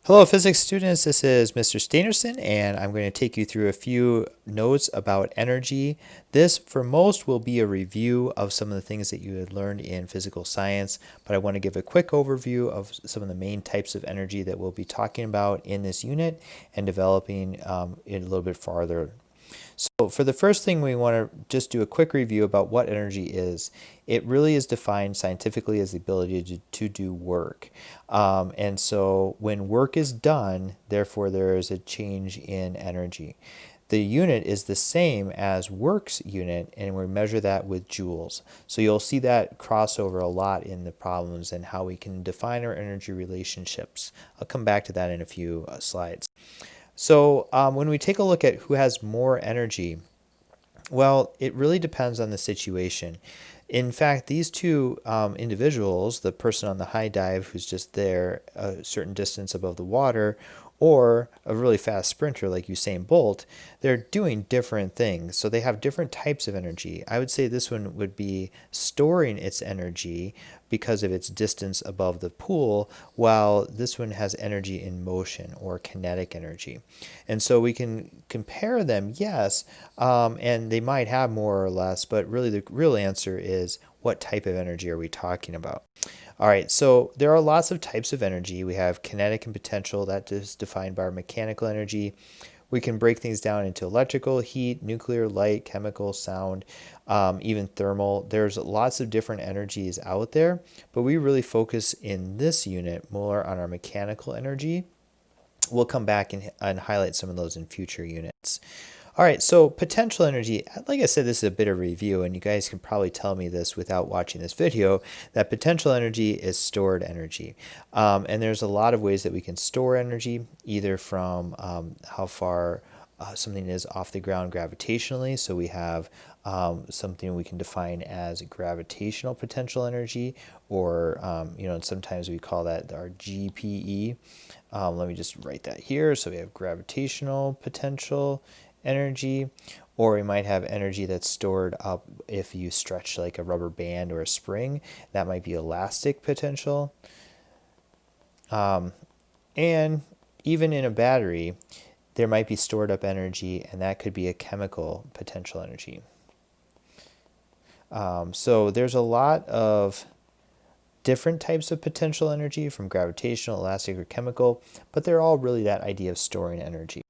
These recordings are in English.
Hello, physics students. This is Mr. Steinerson, and I'm going to take you through a few notes about energy. This, for most, will be a review of some of the things that you had learned in physical science, but I want to give a quick overview of some of the main types of energy that we'll be talking about in this unit and developing it a little bit farther. So for the first thing, we want to just do a quick review about what energy is. It really is defined scientifically as the ability to do work. And so when work is done, therefore there is a change in energy. The unit is the same as work's unit, and we measure that with joules. So you'll see that crossover a lot in the problems and how we can define our energy relationships. I'll come back to that in a few slides. So when we take a look at who has more energy, well, it really depends on the situation. In fact, these two individuals, the person on the high dive who's just there a certain distance above the water, or a really fast sprinter like Usain Bolt, they're doing different things. So they have different types of energy. I would say this one would be storing its energy because of its distance above the pool, while this one has energy in motion or kinetic energy. And so we can compare them, yes, and they might have more or less, but really the real answer is what type of energy are we talking about? All right, so there are lots of types of energy. We have kinetic and potential, that is defined by our mechanical energy. We can break things down into electrical, heat, nuclear, light, chemical, sound, even thermal. There's lots of different energies out there, but we really focus in this unit more on our mechanical energy. We'll come back and highlight some of those in future units. All right, so potential energy, like I said, this is a bit of a review, and you guys can probably tell me this without watching this video, that potential energy is stored energy. And there's a lot of ways that we can store energy, either from how far something is off the ground gravitationally. So we have something we can define as gravitational potential energy, or sometimes we call that our GPE. Let me just write that here. So we have gravitational potential energy, or we might have energy that's stored up if you stretch like a rubber band or a spring. That might be elastic potential. And even in a battery, there might be stored up energy, and that could be a chemical potential energy. So there's a lot of different types of potential energy, from gravitational, elastic, or chemical, but they're all really that idea of storing energy.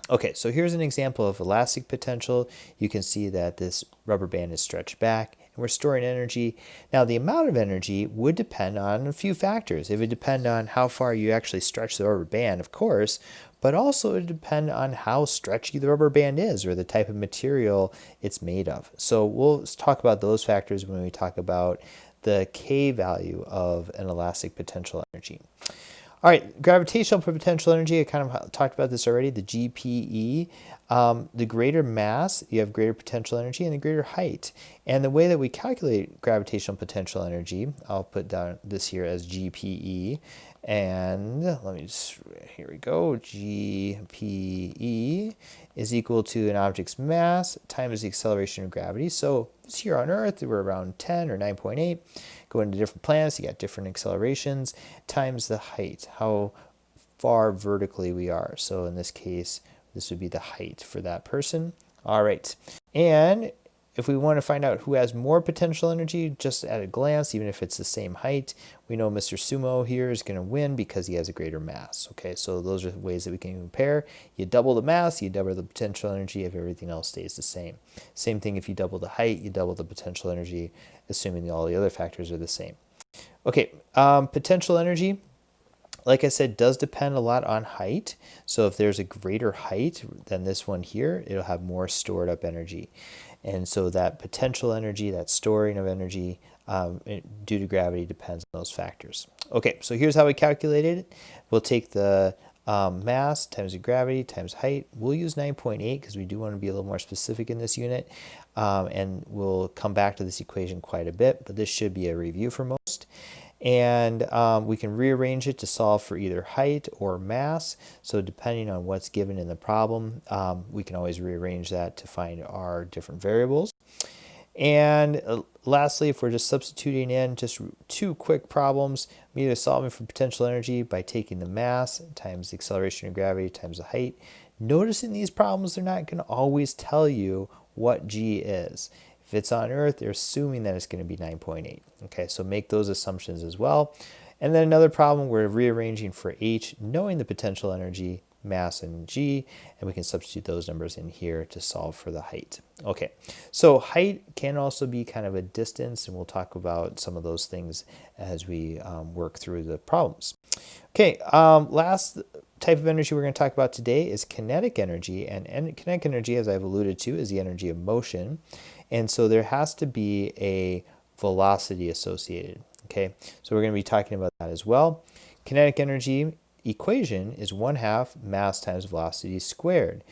Okay, so here's an example of elastic potential. You can see that this rubber band is stretched back and we're storing energy. Now, the amount of energy would depend on a few factors. It would depend on how far you actually stretch the rubber band, of course, but also it would depend on how stretchy the rubber band is or the type of material it's made of. So we'll talk about those factors when we talk about the K value of an elastic potential energy. All right, gravitational potential energy, I kind of talked about this already, the GPE. The greater mass, you have greater potential energy, and the greater height. And the way that we calculate gravitational potential energy, I'll put down this here as GPE. And let me just, here we go, GPE is equal to an object's mass times the acceleration of gravity. So here on Earth, we're around 10 or 9.8. Going to different planets, you got different accelerations, times the height, how far vertically we are. So in this case, this would be the height for that person. All right. And if we want to find out who has more potential energy just at a glance, even if it's the same height, we know Mr. Sumo here is going to win because he has a greater mass. Okay, so those are ways that we can compare. You double the mass, you double the potential energy if everything else stays the same. Same thing if you double the height, you double the potential energy, assuming all the other factors are the same. Okay, potential energy, like I said, does depend a lot on height. So if there's a greater height than this one here, it'll have more stored up energy. And so that potential energy, that storing of energy due to gravity depends on those factors. Okay, so here's how we calculated it. We'll take the mass times the gravity times height. We'll use 9.8 because we do want to be a little more specific in this unit. And we'll come back to this equation quite a bit, but this should be a review for most. And we can rearrange it to solve for either height or mass. So depending on what's given in the problem, we can always rearrange that to find our different variables. And lastly, if we're just substituting in just two quick problems, I'm either solving for potential energy by taking the mass times the acceleration of gravity times the height. Notice in these problems, they're not going to always tell you what g is. If it's on Earth, they're assuming that it's going to be 9.8. Okay, so make those assumptions as well. And then another problem, we're rearranging for h, knowing the potential energy, mass, and g, and we can substitute those numbers in here to solve for the height. Okay, so height can also be kind of a distance, and we'll talk about some of those things as we work through the problems. Okay, last type of energy we're going to talk about today is kinetic energy. And kinetic energy, as I've alluded to, is the energy of motion. And so there has to be a velocity associated. Okay, so we're going to be talking about that as well. Kinetic energy equation is 1/2 mass times velocity squared.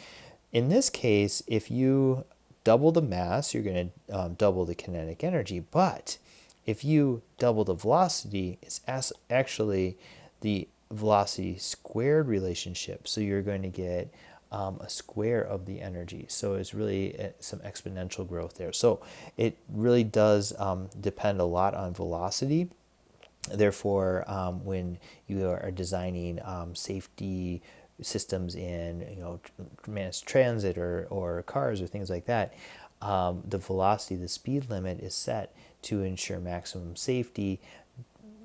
In this case, if you double the mass, you're going to double the kinetic energy. But if you double the velocity, it's actually the velocity squared relationship. So you're going to get a square of the energy. So it's really some exponential growth there. So it really does depend a lot on velocity. Therefore, when you are designing safety systems in mass transit or cars or things like that, the velocity, the speed limit is set to ensure maximum safety,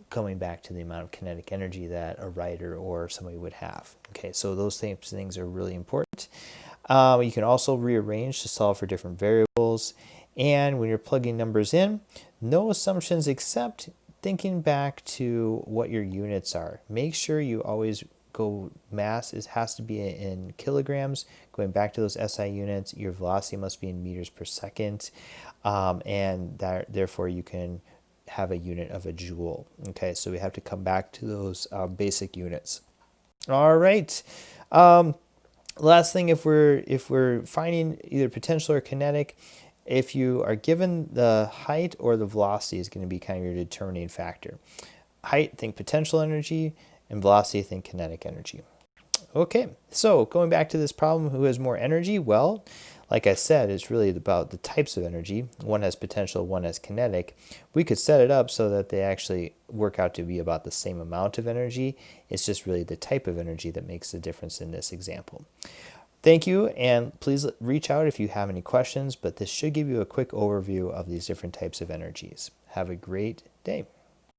coming back to the amount of kinetic energy that a rider or somebody would have. Okay, so those things are really important. You can also rearrange to solve for different variables. And when you're plugging numbers in, no assumptions except thinking back to what your units are. Make sure you always go mass has to be in kilograms. Going back to those SI units, your velocity must be in meters per second. And therefore you can have a unit of a joule. Okay, so we have to come back to those basic units. All right. Last thing, if we're finding either potential or kinetic, if you are given the height or the velocity is going to be kind of your determining factor. Height, think potential energy, and velocity, think kinetic energy. Okay, so going back to this problem, who has more energy? Well, like I said, it's really about the types of energy. One has potential, one has kinetic. We could set it up so that they actually work out to be about the same amount of energy. It's just really the type of energy that makes the difference in this example. Thank you, and please reach out if you have any questions, but this should give you a quick overview of these different types of energies. Have a great day.